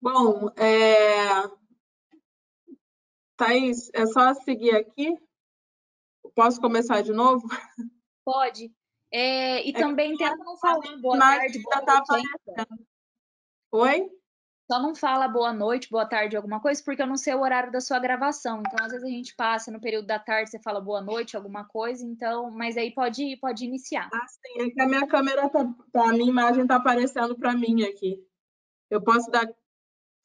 Bom, Thaís, é só seguir aqui? Posso começar de novo? Pode. E também tenta não falar boa Mas tarde, boa ainda tá noite, hein? aparecendo. Oi? Só não fala boa noite, boa tarde, alguma coisa, porque eu não sei o horário da sua gravação. Então, às vezes a gente passa no período da tarde, você fala boa noite, alguma coisa, então, mas aí pode iniciar. Ah, sim, é que a minha câmera a minha imagem tá aparecendo para mim aqui. Eu posso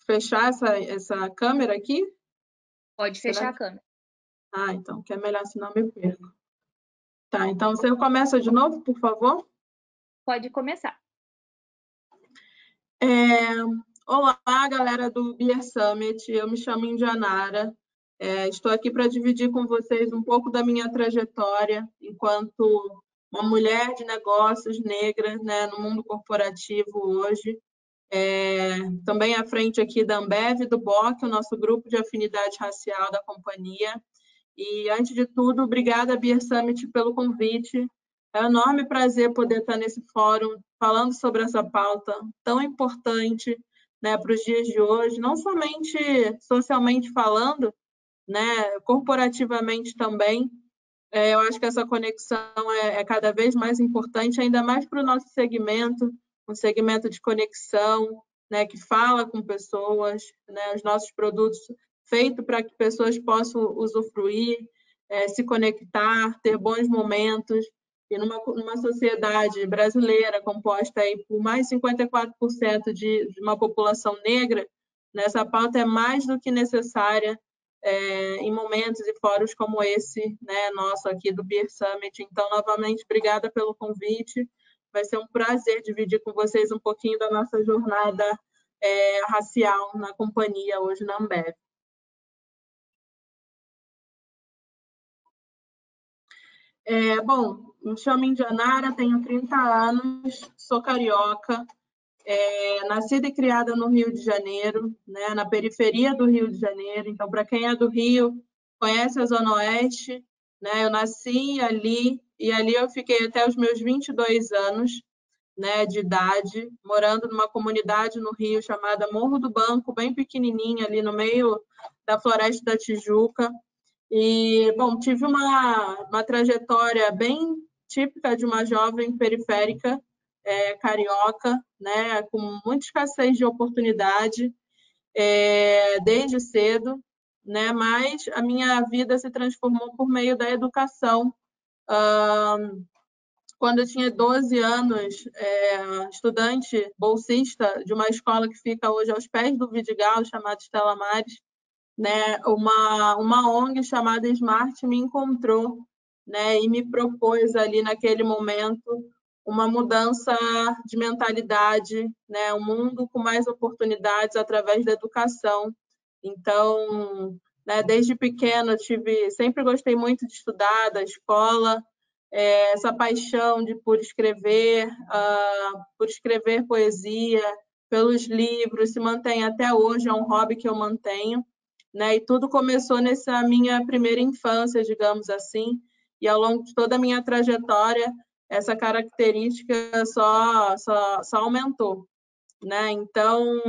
fechar essa câmera aqui? Pode Será fechar a que... câmera. Ah, então, que é melhor, senão eu me perco. Tá, então você começa de novo, por favor? Pode começar. Olá, galera do Beer Summit. Eu me chamo Indianara. Estou aqui para dividir com vocês um pouco da minha trajetória enquanto uma mulher de negócios negra, né, no mundo corporativo hoje. Também à frente aqui da Ambev e do BOC, o nosso grupo de afinidade racial da companhia. E, antes de tudo, obrigada, Beer Summit, pelo convite. É um enorme prazer poder estar nesse fórum falando sobre essa pauta tão importante, né, para os dias de hoje, não somente socialmente falando, né, corporativamente também. Eu acho que essa conexão é cada vez mais importante, ainda mais para o nosso segmento, um segmento de conexão, né, que fala com pessoas, né, os nossos produtos feitos para que pessoas possam usufruir, se conectar, ter bons momentos. E numa sociedade brasileira composta aí por mais de 54% de uma população negra, né, essa pauta é mais do que necessária em momentos e fóruns como esse, né, nosso aqui do Beer Summit. Então, novamente, obrigada pelo convite. Vai ser um prazer dividir com vocês um pouquinho da nossa jornada racial na companhia hoje na Ambev. Bom, me chamo Indianara, tenho 30 anos, sou carioca, nascida e criada no Rio de Janeiro, né, na periferia do Rio de Janeiro. Então, para quem é do Rio, conhece a Zona Oeste, né? Eu nasci ali e ali eu fiquei até os meus 22 anos, né, de idade, morando numa comunidade no Rio chamada Morro do Banco, bem pequenininha, ali no meio da Floresta da Tijuca. E, bom, tive uma trajetória bem típica de uma jovem periférica, carioca, né, com muita escassez de oportunidade, desde cedo, né, mas a minha vida se transformou por meio da educação. Quando eu tinha 12 anos, estudante bolsista de uma escola que fica hoje aos pés do Vidigal, chamada Estela Maris, né, uma ONG chamada Smart me encontrou, né, e me propôs ali naquele momento uma mudança de mentalidade, né, um mundo com mais oportunidades através da educação. Então, né, desde pequena sempre gostei muito de estudar, da escola, essa paixão por escrever poesia, pelos livros, se mantém até hoje, é um hobby que eu mantenho, né? E tudo começou nessa minha primeira infância, digamos assim, e ao longo de toda a minha trajetória, essa característica só aumentou, né? Então,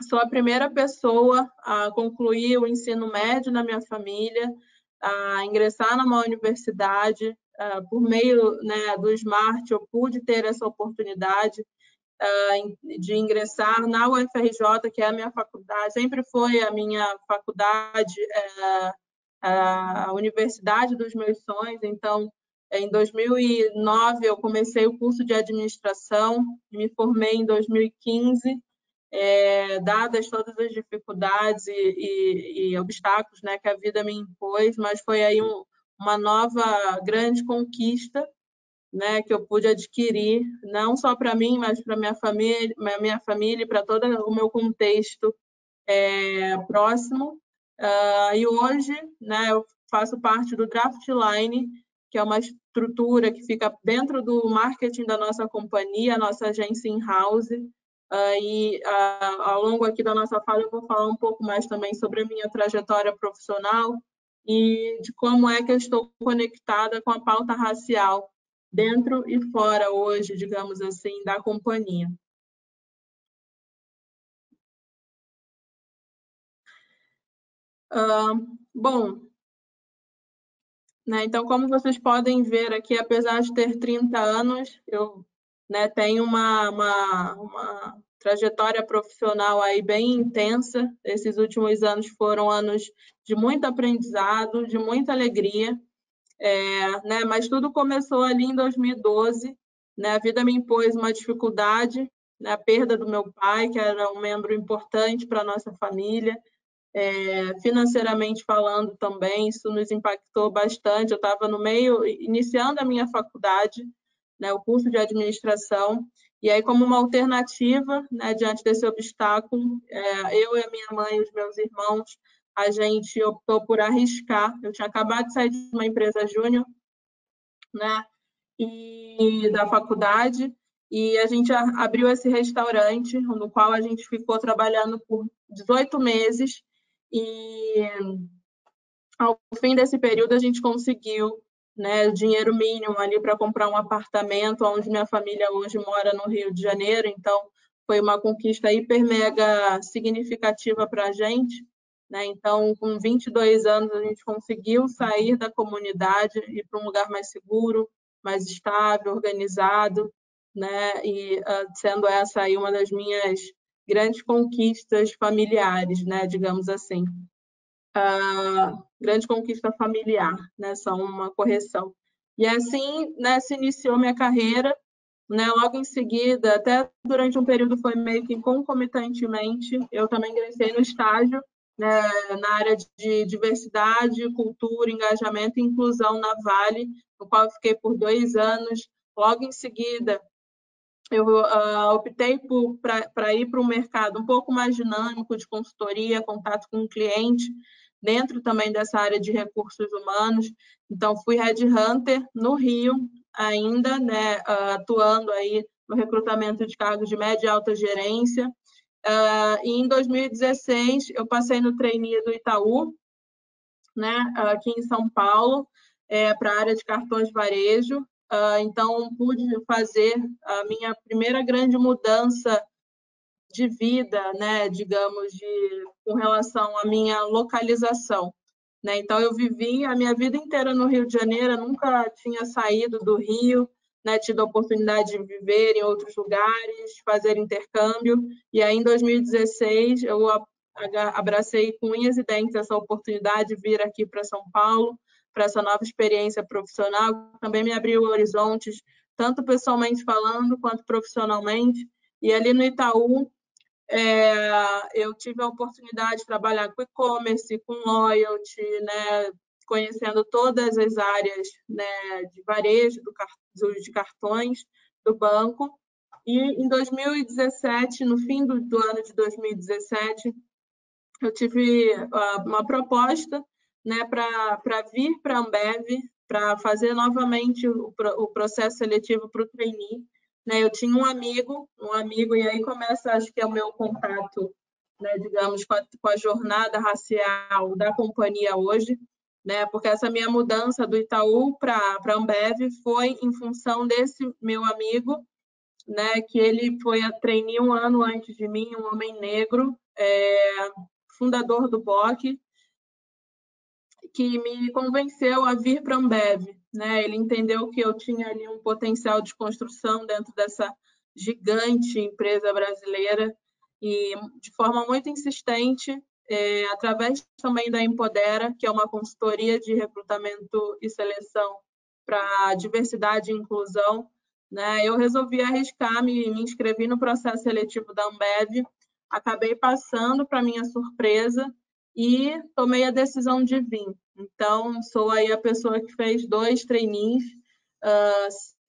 sou a primeira pessoa a concluir o ensino médio na minha família, a ingressar numa universidade, por meio, né, do Smart, eu pude ter essa oportunidade de ingressar na UFRJ, que é a minha faculdade, sempre foi a minha faculdade, a universidade dos meus sonhos. Então, em 2009, eu comecei o curso de administração, me formei em 2015, dadas todas as dificuldades e obstáculos, né, que a vida me impôs, mas foi aí uma nova grande conquista, né, que eu pude adquirir, não só para mim, mas para minha família e para todo o meu contexto próximo. E hoje, né, eu faço parte do Draftline, que é uma estrutura que fica dentro do marketing da nossa companhia, a nossa agência in-house. Ao longo aqui da nossa fala, eu vou falar um pouco mais também sobre a minha trajetória profissional e de como é que eu estou conectada com a pauta racial dentro e fora hoje, digamos assim, da companhia. Bom, né, então, como vocês podem ver aqui, apesar de ter 30 anos, eu, né, tenho uma trajetória profissional aí bem intensa. Esses últimos anos foram anos de muito aprendizado, de muita alegria, né, mas tudo começou ali em 2012. Né, a vida me impôs uma dificuldade, né, a perda do meu pai, que era um membro importante para a nossa família. Financeiramente falando também, isso nos impactou bastante. Eu estava no meio, iniciando a minha faculdade, né, o curso de administração, e aí, como uma alternativa, né, diante desse obstáculo, eu e a minha mãe e os meus irmãos, a gente optou por arriscar. Eu tinha acabado de sair de uma empresa júnior, né, e da faculdade, e a gente abriu esse restaurante, no qual a gente ficou trabalhando por 18 meses, e ao fim desse período a gente conseguiu, né, o dinheiro mínimo ali para comprar um apartamento, onde minha família hoje mora no Rio de Janeiro. Então foi uma conquista hiper mega significativa para a gente, né? Então, com 22 anos a gente conseguiu sair da comunidade e ir para um lugar mais seguro, mais estável, organizado, né? E sendo essa aí uma das minhas grandes conquistas familiares, né, digamos assim. Grande conquista familiar, né? Só uma correção. E assim, né, se iniciou minha carreira, né? Logo em seguida, até durante um período foi meio que concomitantemente, eu também ingressei no estágio, né, na área de diversidade, cultura, engajamento e inclusão na Vale, no qual eu fiquei por 2 anos. Logo em seguida, eu optei para ir para um mercado um pouco mais dinâmico de consultoria, contato com o cliente, dentro também dessa área de recursos humanos. Então, fui headhunter no Rio ainda, né, atuando aí no recrutamento de cargos de média e alta gerência. E em 2016, eu passei no trainee do Itaú, né, aqui em São Paulo, para a área de cartões varejo. Então, pude fazer a minha primeira grande mudança de vida, né, digamos, com relação à minha localização. Né? Então, eu vivi a minha vida inteira no Rio de Janeiro, nunca tinha saído do Rio, né, tido a oportunidade de viver em outros lugares, fazer intercâmbio. E aí, em 2016, eu abracei com unhas e dentes essa oportunidade de vir aqui para São Paulo, para essa nova experiência profissional. Também me abriu horizontes, tanto pessoalmente falando, quanto profissionalmente. E ali no Itaú, eu tive a oportunidade de trabalhar com e-commerce, com loyalty, né, conhecendo todas as áreas, né, de varejo, de cartões do banco. E em 2017, no fim do ano de 2017, eu tive uma proposta, né, para vir para a Ambev, para fazer novamente o processo seletivo para o trainee. Né? Eu tinha um amigo, e aí começa, acho que é o meu contato, né, digamos, com a jornada racial da companhia hoje, né? Porque essa minha mudança do Itaú para a Ambev foi em função desse meu amigo, né, que ele foi a trainee um ano antes de mim, um homem negro, fundador do BOC, que me convenceu a vir para a Ambev. Né? Ele entendeu que eu tinha ali um potencial de construção dentro dessa gigante empresa brasileira e, de forma muito insistente, através também da Empodera, que é uma consultoria de recrutamento e seleção para diversidade e inclusão, né? Eu resolvi arriscar, me inscrevi no processo seletivo da Ambev, acabei passando, para minha surpresa, e tomei a decisão de vir. Então, sou aí a pessoa que fez 2 trainees,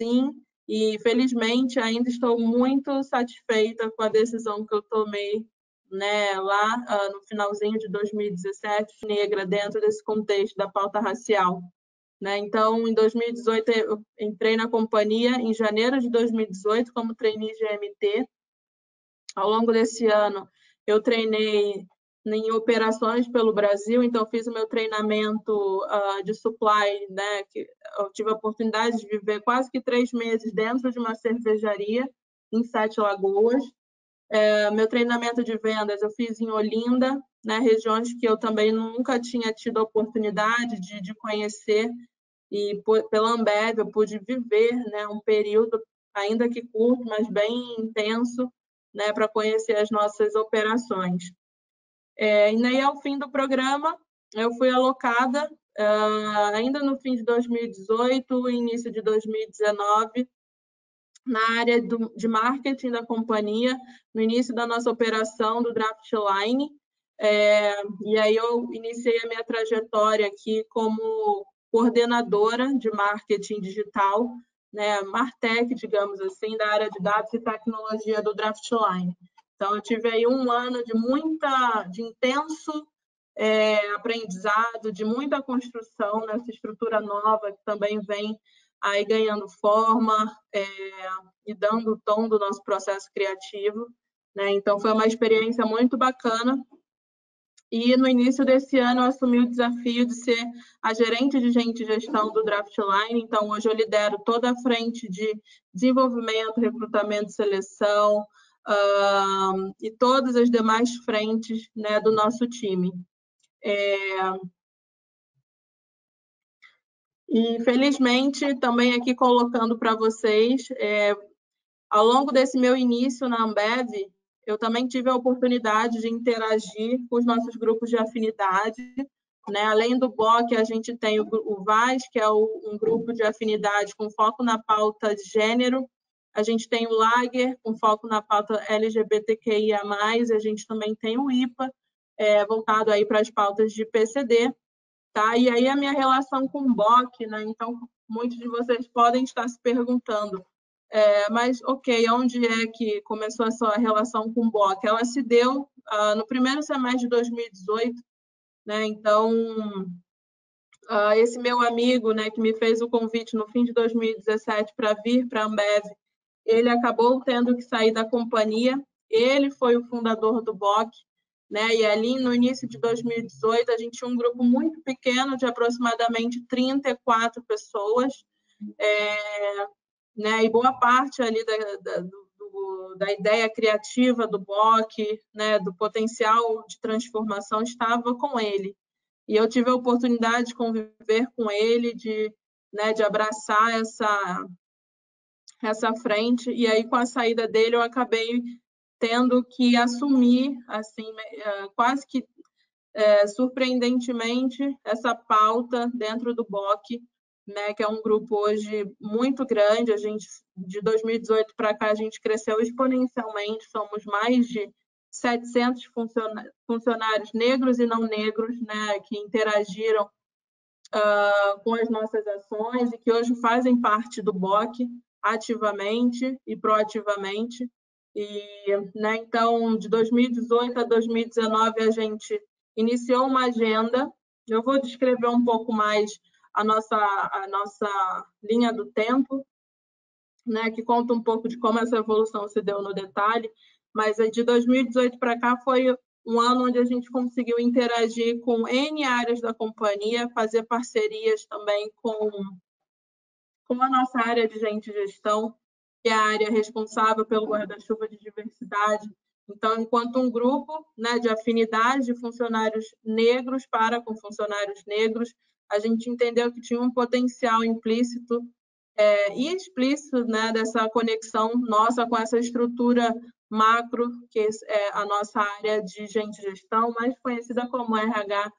sim, e felizmente ainda estou muito satisfeita com a decisão que eu tomei, né, lá no finalzinho de 2017, negra, dentro desse contexto da pauta racial. né? Então, em 2018, eu entrei na companhia em janeiro de 2018 como trainee GMT. Ao longo desse ano, eu treinei em operações pelo Brasil, então fiz o meu treinamento de supply, né? Que eu tive a oportunidade de viver quase que 3 meses dentro de uma cervejaria em Sete Lagoas. Meu treinamento de vendas eu fiz em Olinda, né? Regiões que eu também nunca tinha tido a oportunidade de conhecer, e pela Ambev eu pude viver, né, um período, ainda que curto, mas bem intenso, né, para conhecer as nossas operações. E aí, ao fim do programa, eu fui alocada, ainda no fim de 2018, início de 2019, na área de marketing da companhia, no início da nossa operação do Draftline. E aí eu iniciei a minha trajetória aqui como coordenadora de marketing digital, né, Martech, digamos assim, da área de dados e tecnologia do Draftline. Então, eu tive aí um ano de intenso aprendizado, de muita construção nessa estrutura nova que também vem aí ganhando forma e dando o tom do nosso processo criativo, né? Então, foi uma experiência muito bacana. E no início desse ano eu assumi o desafio de ser a gerente de gente e gestão do Draftline. Então, hoje eu lidero toda a frente de desenvolvimento, recrutamento e seleção, e todas as demais frentes, né, do nosso time. E, felizmente, também aqui colocando para vocês, ao longo desse meu início na Ambev, eu também tive a oportunidade de interagir com os nossos grupos de afinidade, né? Além do BOC, a gente tem o VAS, que é um grupo de afinidade com foco na pauta de gênero. A gente tem o Lager, com foco na pauta LGBTQIA+, a gente também tem o IPA, voltado aí para as pautas de PCD. Tá? E aí a minha relação com o BOC, né? Então, muitos de vocês podem estar se perguntando, mas, ok, onde é que começou a sua relação com o BOC? Ela se deu no primeiro semestre de 2018, né? Então, esse meu amigo, né, que me fez o convite no fim de 2017 para vir para a Ambev, ele acabou tendo que sair da companhia, ele foi o fundador do BOC, né? E ali no início de 2018 a gente tinha um grupo muito pequeno de aproximadamente 34 pessoas, né? E boa parte ali da ideia criativa do BOC, né? Do potencial de transformação estava com ele. E eu tive a oportunidade de conviver com ele, de abraçar essa frente, e aí com a saída dele eu acabei tendo que assumir, assim, quase que surpreendentemente, essa pauta dentro do BOC, né, que é um grupo hoje muito grande. A gente, de 2018 para cá, a gente cresceu exponencialmente, somos mais de 700 funcionários negros e não negros, né, que interagiram com as nossas ações e que hoje fazem parte do BOC ativamente e proativamente. Né, então, de 2018 a 2019, a gente iniciou uma agenda. Eu vou descrever um pouco mais a nossa linha do tempo, né, que conta um pouco de como essa evolução se deu no detalhe, mas de 2018 para cá foi um ano onde a gente conseguiu interagir com N áreas da companhia, fazer parcerias também com a nossa área de gente e gestão, que é a área responsável pelo guarda-chuva de diversidade. Então, enquanto um grupo, né, de afinidade de funcionários negros para com funcionários negros, a gente entendeu que tinha um potencial implícito e explícito, né, dessa conexão nossa com essa estrutura macro, que é a nossa área de gente e gestão, mais conhecida como RH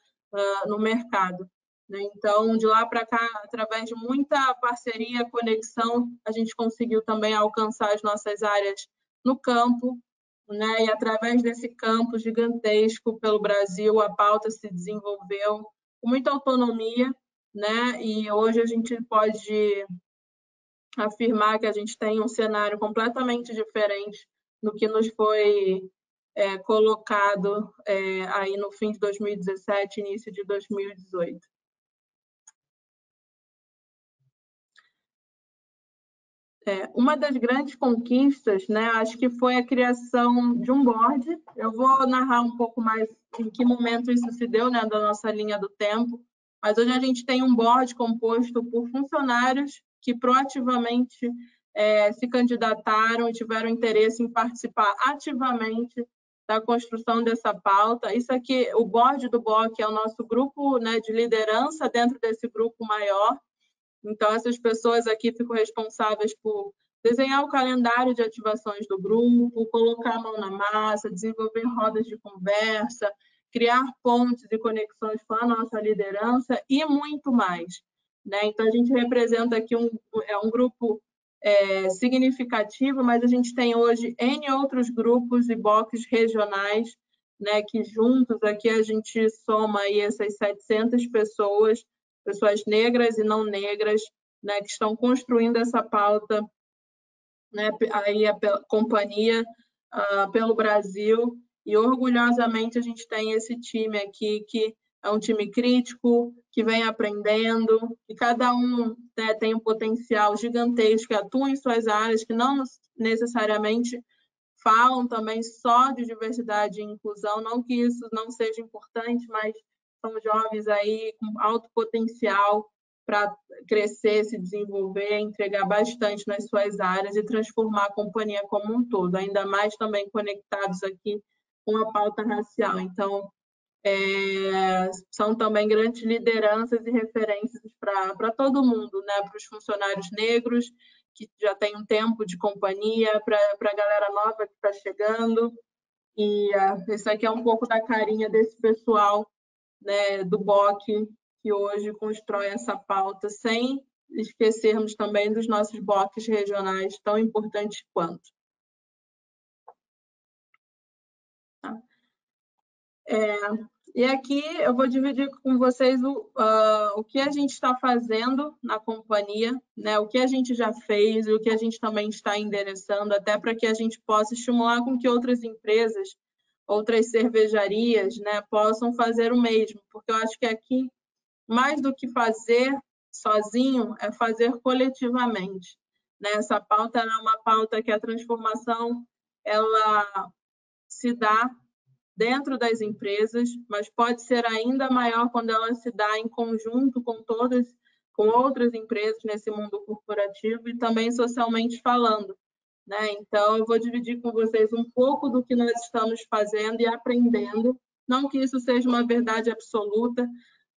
no mercado. Então, de lá para cá, através de muita parceria, conexão, a gente conseguiu também alcançar as nossas áreas no campo, né? E através desse campo gigantesco pelo Brasil, a pauta se desenvolveu com muita autonomia, né? E hoje a gente pode afirmar que a gente tem um cenário completamente diferente do que nos foi colocado aí no fim de 2017, início de 2018. Uma das grandes conquistas, né, acho que foi a criação de um board. Eu vou narrar um pouco mais em que momento isso se deu, né, da nossa linha do tempo, mas hoje a gente tem um board composto por funcionários que proativamente se candidataram e tiveram interesse em participar ativamente da construção dessa pauta. Isso aqui, o board do BOC é o nosso grupo, né, de liderança dentro desse grupo maior. Então, essas pessoas aqui ficam responsáveis por desenhar o calendário de ativações do grupo, colocar a mão na massa, desenvolver rodas de conversa, criar pontes e conexões com a nossa liderança e muito mais, né? Então, a gente representa aqui um grupo significativo, mas a gente tem hoje N outros grupos e BOCs regionais, né, que juntos aqui a gente soma aí essas 700 pessoas negras e não negras, né, que estão construindo essa pauta, né, aí a companhia pelo Brasil, e orgulhosamente a gente tem esse time aqui que é um time crítico, que vem aprendendo, e cada um, né, tem um potencial gigantesco, que atua em suas áreas, que não necessariamente falam também só de diversidade e inclusão, não que isso não seja importante, mas são jovens aí com alto potencial para crescer, se desenvolver, entregar bastante nas suas áreas e transformar a companhia como um todo, ainda mais também conectados aqui com a pauta racial. Então, são também grandes lideranças e referências para todo mundo, né? Para os funcionários negros, que já tem um tempo de companhia, para a galera nova que está chegando. E esse aqui é um pouco da carinha desse pessoal, né, do BOC, que hoje constrói essa pauta, sem esquecermos também dos nossos BOCs regionais, tão importantes quanto. E aqui eu vou dividir com vocês o que a gente está fazendo na companhia, né? O que a gente já fez e o que a gente também está endereçando, até para que a gente possa estimular com que outras empresas, outras cervejarias, né, possam fazer o mesmo, porque eu acho que aqui, mais do que fazer sozinho, é fazer coletivamente, né? Essa pauta é uma pauta que a transformação ela se dá dentro das empresas, mas pode ser ainda maior quando ela se dá em conjunto com outras empresas nesse mundo corporativo e também socialmente falando, né? Então, eu vou dividir com vocês um pouco do que nós estamos fazendo e aprendendo, não que isso seja uma verdade absoluta,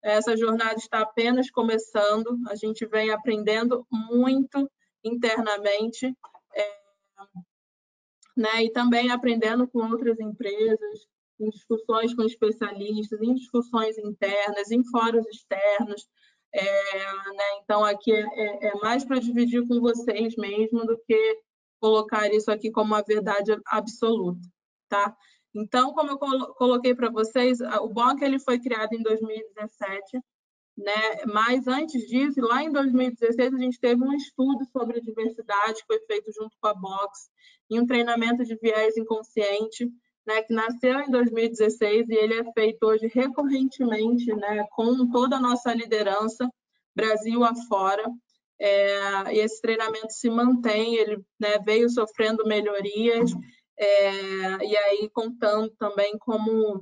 essa jornada está apenas começando, a gente vem aprendendo muito internamente, né? E também aprendendo com outras empresas, em discussões com especialistas, em discussões internas, em fóruns externos. Né? Então, aqui é mais para dividir com vocês mesmo do que colocar isso aqui como uma verdade absoluta. Tá? Então, como eu coloquei para vocês, o BOC ele foi criado em 2017, né? Mas antes disso, lá em 2016, a gente teve um estudo sobre diversidade que foi feito junto com a Box, e um treinamento de viés inconsciente, né, que nasceu em 2016 e ele é feito hoje recorrentemente, né, com toda a nossa liderança, Brasil afora. E esse treinamento se mantém, ele, né, veio sofrendo melhorias, e aí contando também como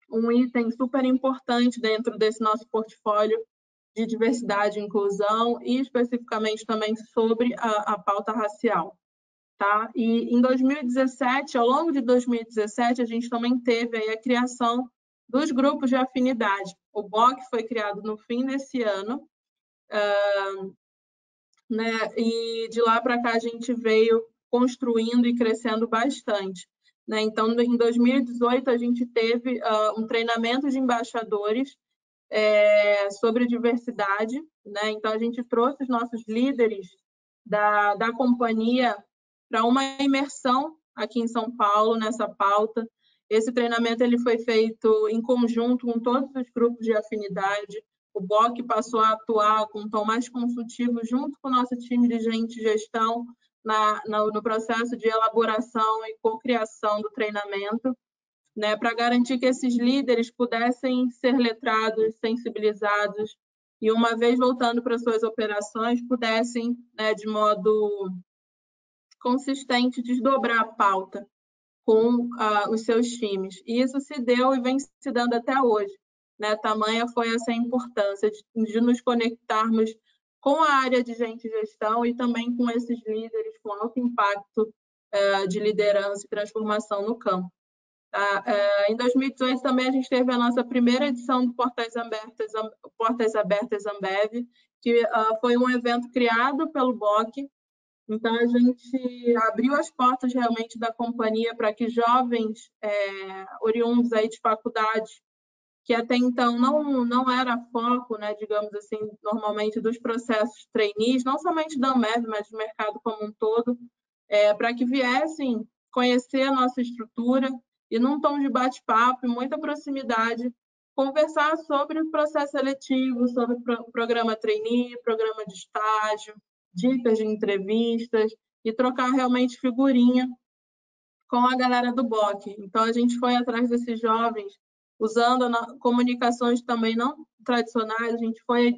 um item super importante dentro desse nosso portfólio de diversidade e inclusão e especificamente também sobre a pauta racial. Tá? E em 2017, ao longo de 2017, a gente também teve aí a criação dos grupos de afinidade. O BOC foi criado no fim desse ano, né? E de lá para cá a gente veio construindo e crescendo bastante. Né? Então, em 2018, a gente teve um treinamento de embaixadores sobre diversidade. Né? Então, a gente trouxe os nossos líderes da companhia para uma imersão aqui em São Paulo, nessa pauta. Esse treinamento ele foi feito em conjunto com todos os grupos de afinidade. O BOC passou a atuar com um tom mais consultivo junto com o nosso time de gente de gestão no processo de elaboração e cocriação do treinamento, né, para garantir que esses líderes pudessem ser letrados, sensibilizados, e, uma vez voltando para suas operações, pudessem, né, de modo consistente, desdobrar a pauta com os seus times. E isso se deu e vem se dando até hoje, né? Tamanha foi essa importância de nos conectarmos com a área de gente e gestão e também com esses líderes com alto impacto de liderança e transformação no campo. Tá? Em 2018 também a gente teve a nossa primeira edição do Portas Abertas Ambev, que foi um evento criado pelo BOC. Então, a gente abriu as portas realmente da companhia para que jovens oriundos aí de faculdade, que até então não era foco, né, digamos assim, normalmente dos processos trainees, não somente da Ambev, mas do mercado como um todo, para que viessem conhecer a nossa estrutura e, num tom de bate-papo e muita proximidade, conversar sobre o processo seletivo, sobre o programa trainee, programa de estágio, dicas de entrevistas e trocar realmente figurinha com a galera do BOC. Então, a gente foi atrás desses jovens, usando comunicações também não tradicionais, a gente foi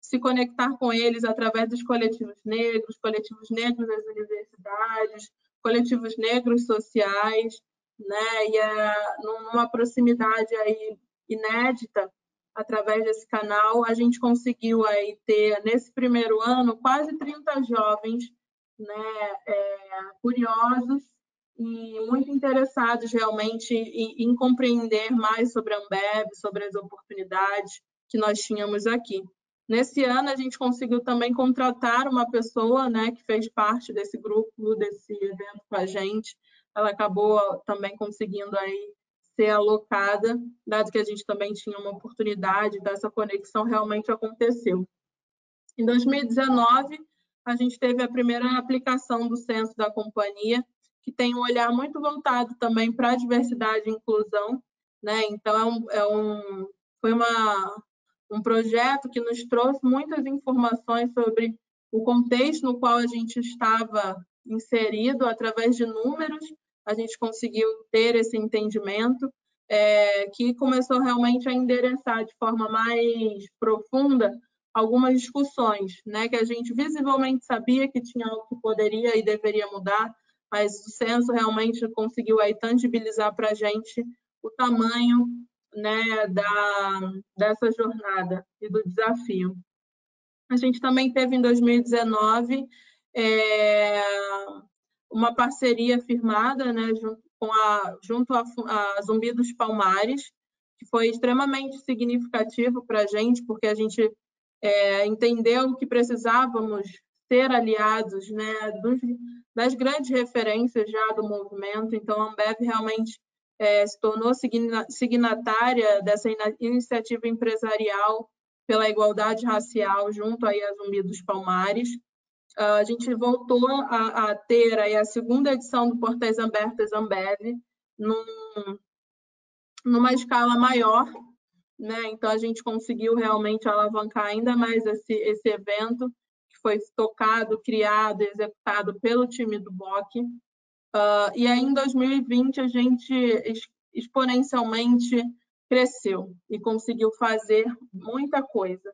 se conectar com eles através dos coletivos negros das universidades, coletivos negros sociais, né? E numa proximidade aí inédita, através desse canal, a gente conseguiu aí ter, nesse primeiro ano, quase 30 jovens, né, curiosos e muito interessados realmente em compreender mais sobre a Ambev, sobre as oportunidades que nós tínhamos aqui. Nesse ano, a gente conseguiu também contratar uma pessoa, né, que fez parte desse grupo, desse evento com a gente. Ela acabou também conseguindo aí ser alocada, dado que a gente também tinha uma oportunidade dessa conexão realmente aconteceu. Em 2019, a gente teve a primeira aplicação do censo da companhia, que tem um olhar muito voltado também para a diversidade e inclusão, né? Então, foi um projeto que nos trouxe muitas informações sobre o contexto no qual a gente estava inserido, através de números, a gente conseguiu ter esse entendimento, que começou realmente a endereçar de forma mais profunda algumas discussões, né, que a gente visivelmente sabia que tinha algo que poderia e deveria mudar, mas o censo realmente conseguiu aí tangibilizar para a gente o tamanho, né, dessa jornada e do desafio. A gente também teve em 2019 uma parceria firmada, né, junto a Zumbi dos Palmares, que foi extremamente significativo para a gente, porque a gente entendeu que precisávamos ser aliados, né, das grandes referências já do movimento. Então, a Ambev realmente se tornou signatária dessa iniciativa empresarial pela igualdade racial junto aí a Zumbi dos Palmares. A gente voltou a ter aí a segunda edição do Portas Abertas Ambev numa escala maior, né? Então, a gente conseguiu realmente alavancar ainda mais esse evento, que foi tocado, criado, executado pelo time do BOC. E aí, em 2020, a gente exponencialmente cresceu e conseguiu fazer muita coisa,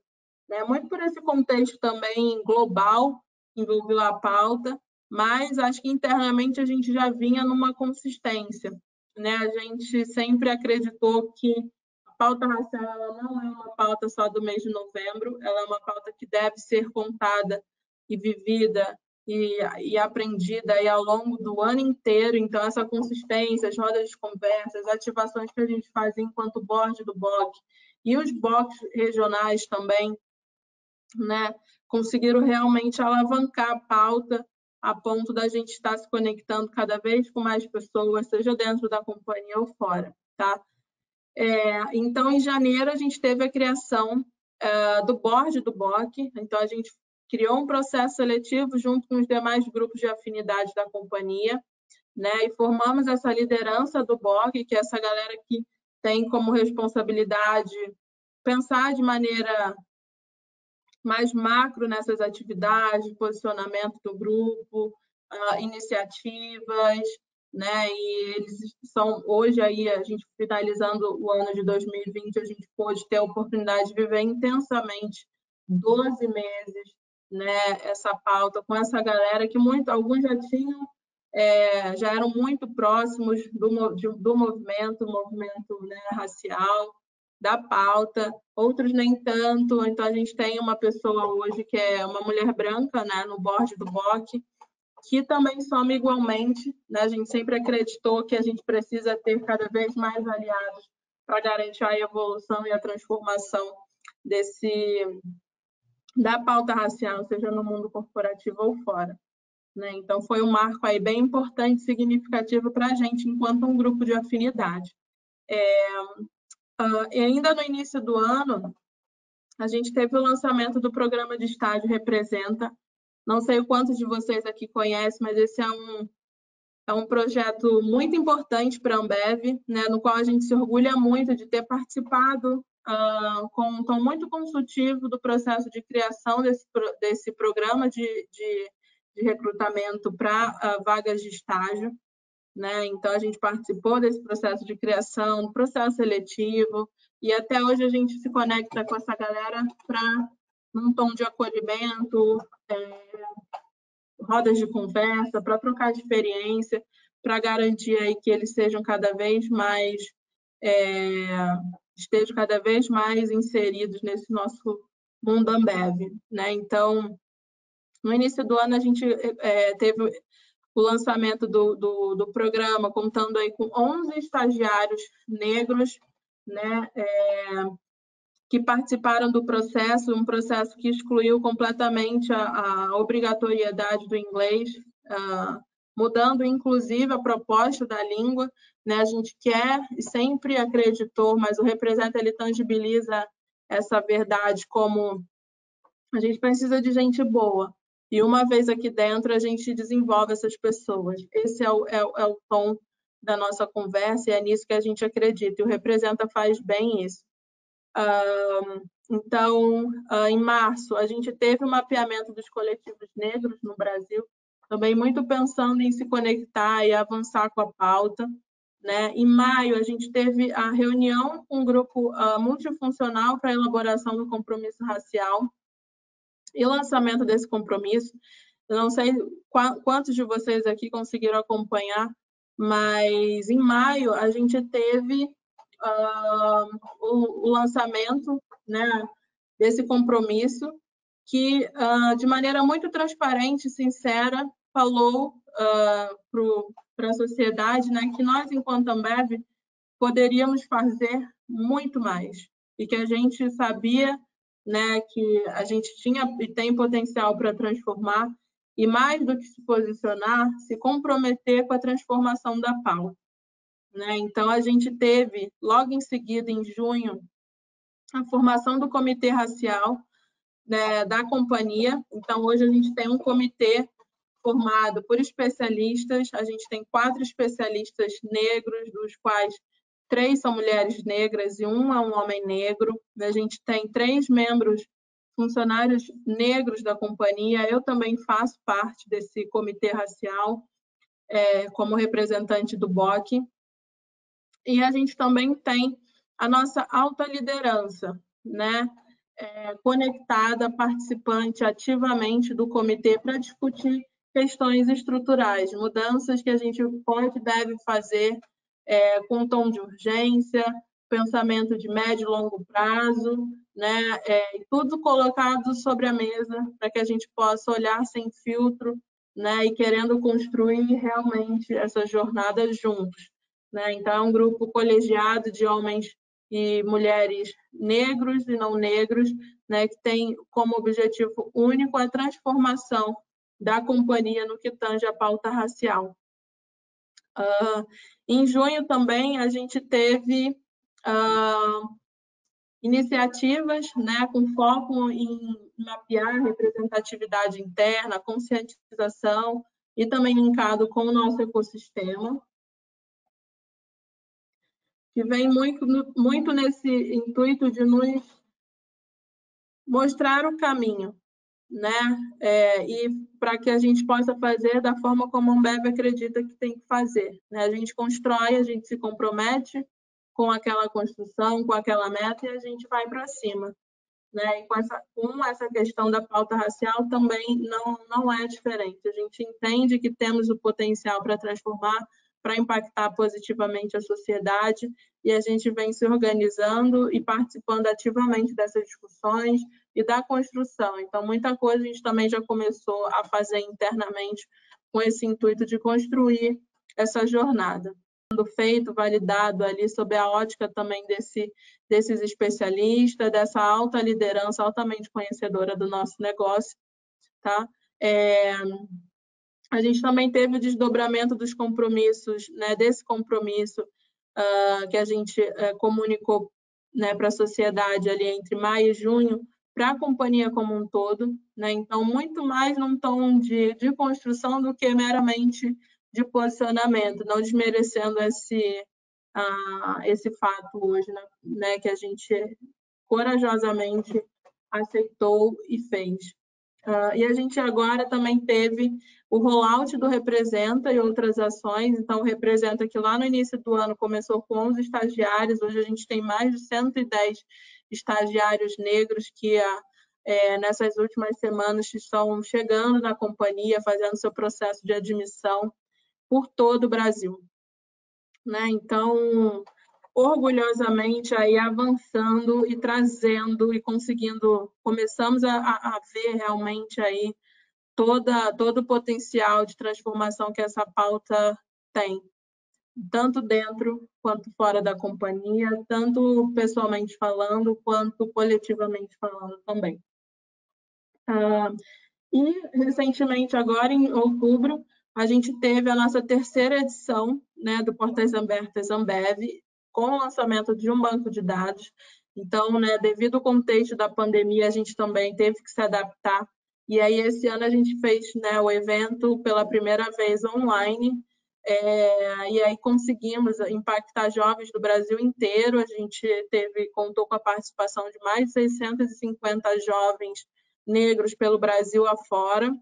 né? Muito por esse contexto também global, envolveu a pauta, mas acho que internamente a gente já vinha numa consistência, né? A gente sempre acreditou que a pauta racial ela não é uma pauta só do mês de novembro, ela é uma pauta que deve ser contada e vivida e aprendida aí ao longo do ano inteiro. Então, essa consistência, as rodas de conversa, as ativações que a gente faz enquanto board do BOC e os BOCs regionais também, né, conseguiram realmente alavancar a pauta a ponto da gente estar se conectando cada vez com mais pessoas, seja dentro da companhia ou fora, tá? Então, em janeiro, a gente teve a criação do board do BOC. Então, a gente criou um processo seletivo junto com os demais grupos de afinidade da companhia, né? E formamos essa liderança do BOC, que é essa galera que tem como responsabilidade pensar de maneira mais macro nessas atividades, posicionamento do grupo, iniciativas, né? E eles são, hoje, aí, a gente finalizando o ano de 2020, a gente pôde ter a oportunidade de viver intensamente 12 meses, né, essa pauta com essa galera que alguns já tinham, já eram muito próximos do movimento, né, racial, da pauta, outros nem tanto. Então, a gente tem uma pessoa hoje que é uma mulher branca, né, no board do BOC, que também soma igualmente, né? A gente sempre acreditou que a gente precisa ter cada vez mais aliados para garantir a evolução e a transformação da pauta racial, seja no mundo corporativo ou fora, né? Então, foi um marco aí bem importante, significativo para a gente, enquanto um grupo de afinidade. E ainda no início do ano, a gente teve o lançamento do programa de estágio Representa. Não sei o quanto de vocês aqui conhecem, mas esse é um projeto muito importante para a Ambev, né, no qual a gente se orgulha muito de ter participado com um tom muito consultivo do processo de criação desse programa de recrutamento para vagas de estágio, né? Então, a gente participou desse processo de criação, processo seletivo, e até hoje a gente se conecta com essa galera para, num tom de acolhimento, rodas de conversa, para trocar experiência, para garantir aí que eles sejam cada vez mais estejam cada vez mais inseridos nesse nosso mundo Ambev, né? Então, no início do ano a gente teve o lançamento do programa, contando aí com 11 estagiários negros, né? Que participaram do processo, um processo que excluiu completamente a obrigatoriedade do inglês, mudando, inclusive, a proposta da língua, né? A gente quer e sempre acreditou, mas o Representa, ele tangibiliza essa verdade como a gente precisa de gente boa, e uma vez aqui dentro, a gente desenvolve essas pessoas. Esse é o tom da nossa conversa, e é nisso que a gente acredita, e o Representa faz bem isso. Então, em março, a gente teve o mapeamento dos coletivos negros no Brasil, também muito pensando em se conectar e avançar com a pauta, né? Em maio, a gente teve a reunião com um grupo multifuncional para a elaboração do compromisso racial e lançamento desse compromisso. Eu não sei quantos de vocês aqui conseguiram acompanhar, mas em maio a gente teve o lançamento, né, desse compromisso que, de maneira muito transparente e sincera, falou para a sociedade, né, que nós, enquanto Ambev, poderíamos fazer muito mais e que a gente sabia, né, que a gente tinha e tem potencial para transformar, e mais do que se posicionar, se comprometer com a transformação da pauta, né? Então, a gente teve, logo em seguida, em junho, a formação do comitê racial, né, da companhia. Então, hoje a gente tem um comitê formado por especialistas, a gente tem 4 especialistas negros, dos quais 3 são mulheres negras e um é um homem negro. A gente tem 3 membros, funcionários negros da companhia. Eu também faço parte desse comitê racial, como representante do BOC. E a gente também tem a nossa alta liderança, né? Conectada, participante ativamente do comitê para discutir questões estruturais, mudanças que a gente pode e deve fazer com um tom de urgência, pensamento de médio e longo prazo, né? Tudo colocado sobre a mesa para que a gente possa olhar sem filtro, né? E querendo construir realmente essa jornada juntos, né? Então, é um grupo colegiado de homens e mulheres negros e não negros, né, que tem como objetivo único a transformação da companhia no que tange a pauta racial. Em junho também a gente teve iniciativas, né, com foco em mapear a representatividade interna, conscientização e também linkado com o nosso ecossistema, que vem muito nesse intuito de nos mostrar o caminho, né? E para que a gente possa fazer da forma como a Ambev acredita que tem que fazer, né? A gente constrói, a gente se compromete com aquela construção, com aquela meta e a gente vai para cima, né? E com essa questão da pauta racial também não é diferente. A gente entende que temos o potencial para transformar, para impactar positivamente a sociedade, e a gente vem se organizando e participando ativamente dessas discussões e da construção. Então, muita coisa a gente também já começou a fazer internamente com esse intuito de construir essa jornada. Sendo feito, validado ali sob a ótica também desses especialistas, dessa alta liderança altamente conhecedora do nosso negócio, tá? A gente também teve o desdobramento dos compromissos, né, desse compromisso que a gente comunicou, né, para a sociedade ali entre maio e junho, para a companhia como um todo, né? Então, muito mais num tom de construção do que meramente de posicionamento, não desmerecendo esse fato hoje, né, que a gente corajosamente aceitou e fez. E a gente agora também teve o rollout do Representa e outras ações. Então, o Representa, que lá no início do ano começou com 11 estagiários, hoje a gente tem mais de 110 estagiários negros que nessas últimas semanas estão chegando na companhia, fazendo seu processo de admissão por todo o Brasil, né? Então, orgulhosamente aí avançando e trazendo e conseguindo, começamos a ver realmente aí todo o potencial de transformação que essa pauta tem, tanto dentro quanto fora da companhia, tanto pessoalmente falando, quanto coletivamente falando também. E, recentemente, agora em outubro, a gente teve a nossa terceira edição, né, do Portais Abertas Ambev, com o lançamento de um banco de dados. Então, né, devido ao contexto da pandemia, a gente também teve que se adaptar. E aí, esse ano, a gente fez, né, o evento pela primeira vez online, e aí conseguimos impactar jovens do Brasil inteiro. A gente contou com a participação de mais de 650 jovens negros pelo Brasil afora,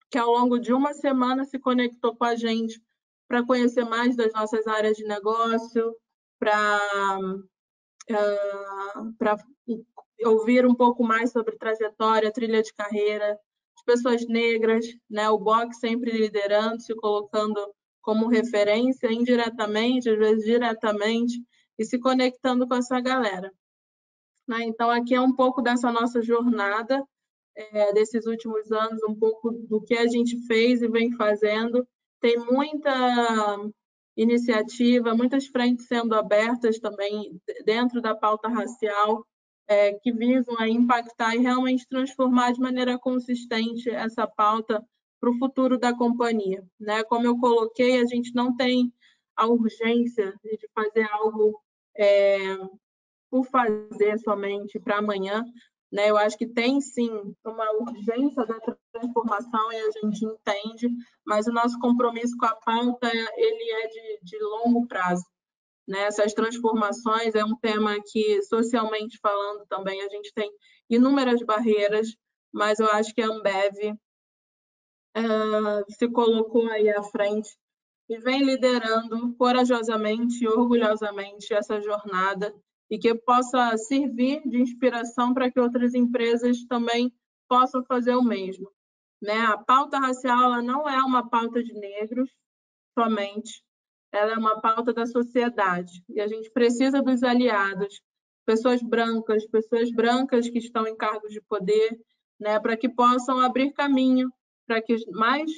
que ao longo de uma semana se conectou com a gente para conhecer mais das nossas áreas de negócio, para ouvir um pouco mais sobre trajetória, trilha de carreira, de pessoas negras, né? O BOC sempre liderando, se colocando como referência indiretamente, às vezes diretamente, e se conectando com essa galera, né? Então, aqui é um pouco dessa nossa jornada, desses últimos anos, um pouco do que a gente fez e vem fazendo. Tem muita iniciativa, muitas frentes sendo abertas também dentro da pauta racial, que visam impactar e realmente transformar de maneira consistente essa pauta para o futuro da companhia, né? Como eu coloquei, a gente não tem a urgência de fazer algo por fazer somente para amanhã, né? Eu acho que tem sim uma urgência da transformação e a gente entende, mas o nosso compromisso com a pauta ele é de longo prazo, né? Essas transformações é um tema que, socialmente falando, também a gente tem inúmeras barreiras, mas eu acho que a Ambev se colocou aí à frente e vem liderando corajosamente e orgulhosamente essa jornada e que possa servir de inspiração para que outras empresas também possam fazer o mesmo, né? A pauta racial ela não é uma pauta de negros somente, ela é uma pauta da sociedade e a gente precisa dos aliados, pessoas brancas que estão em cargos de poder, né, para que possam abrir caminho, para que mais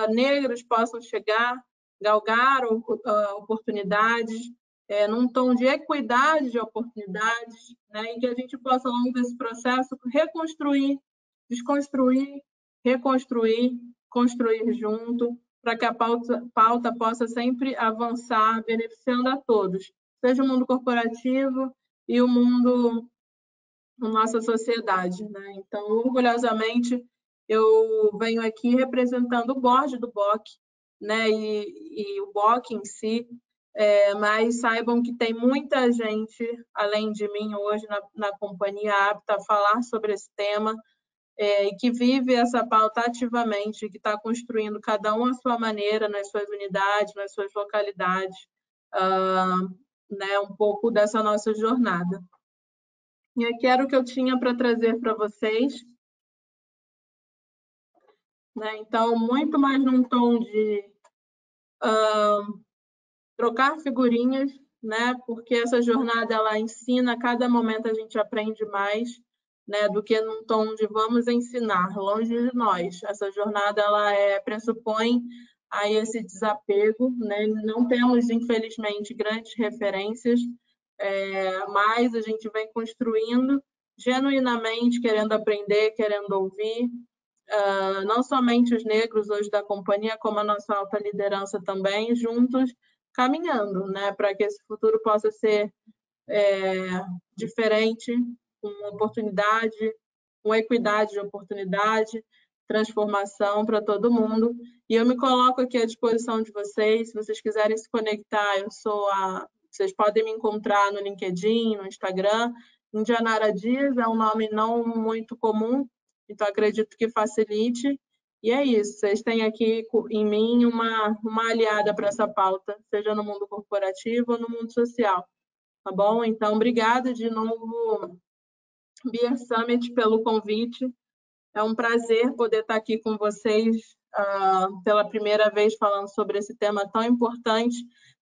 negros possam chegar, galgar oportunidades, num tom de equidade de oportunidades, né, e que a gente possa, ao longo desse processo, reconstruir, desconstruir, reconstruir, construir junto, para que a pauta possa sempre avançar, beneficiando a todos, seja o mundo corporativo e o mundo da nossa sociedade, né? Então, orgulhosamente, eu venho aqui representando o board do BOC, né? E o BOC em si, mas saibam que tem muita gente, além de mim, hoje na companhia apta a falar sobre esse tema, e que vive essa pauta ativamente, que está construindo cada um à sua maneira, nas suas unidades, nas suas localidades, né, um pouco dessa nossa jornada. E aqui era o que eu tinha para trazer para vocês. Né? Então, muito mais num tom de trocar figurinhas, né? Porque essa jornada ela ensina, a cada momento a gente aprende mais, né? Do que num tom de vamos ensinar, longe de nós. Essa jornada ela pressupõe aí esse desapego, né? Não temos, infelizmente, grandes referências, mas a gente vem construindo genuinamente, querendo aprender, querendo ouvir, não somente os negros hoje da companhia, como a nossa alta liderança também, juntos caminhando, né, para que esse futuro possa ser diferente, com oportunidade, com equidade de oportunidade, transformação para todo mundo. E eu me coloco aqui à disposição de vocês, se vocês quiserem se conectar, vocês podem me encontrar no LinkedIn, no Instagram. Indianara Dias é um nome não muito comum, então acredito que facilite. E é isso, vocês têm aqui em mim uma aliada para essa pauta, seja no mundo corporativo ou no mundo social. Tá bom? Então, obrigada de novo, Beer Summit, pelo convite. É um prazer poder estar aqui com vocês pela primeira vez falando sobre esse tema tão importante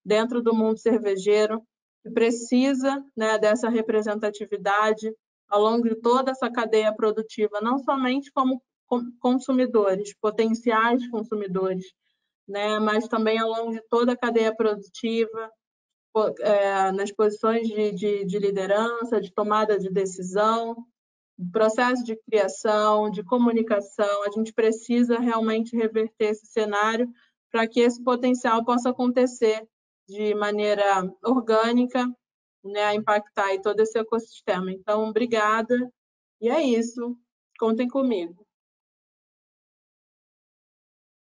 dentro do mundo cervejeiro, que precisa, né, dessa representatividade ao longo de toda essa cadeia produtiva, não somente como consumidores, potenciais consumidores, né, mas também ao longo de toda a cadeia produtiva, nas posições de liderança, de tomada de decisão, processo de criação, de comunicação. A gente precisa realmente reverter esse cenário para que esse potencial possa acontecer de maneira orgânica, né, impactar aí todo esse ecossistema. Então, obrigada. E é isso. Contem comigo.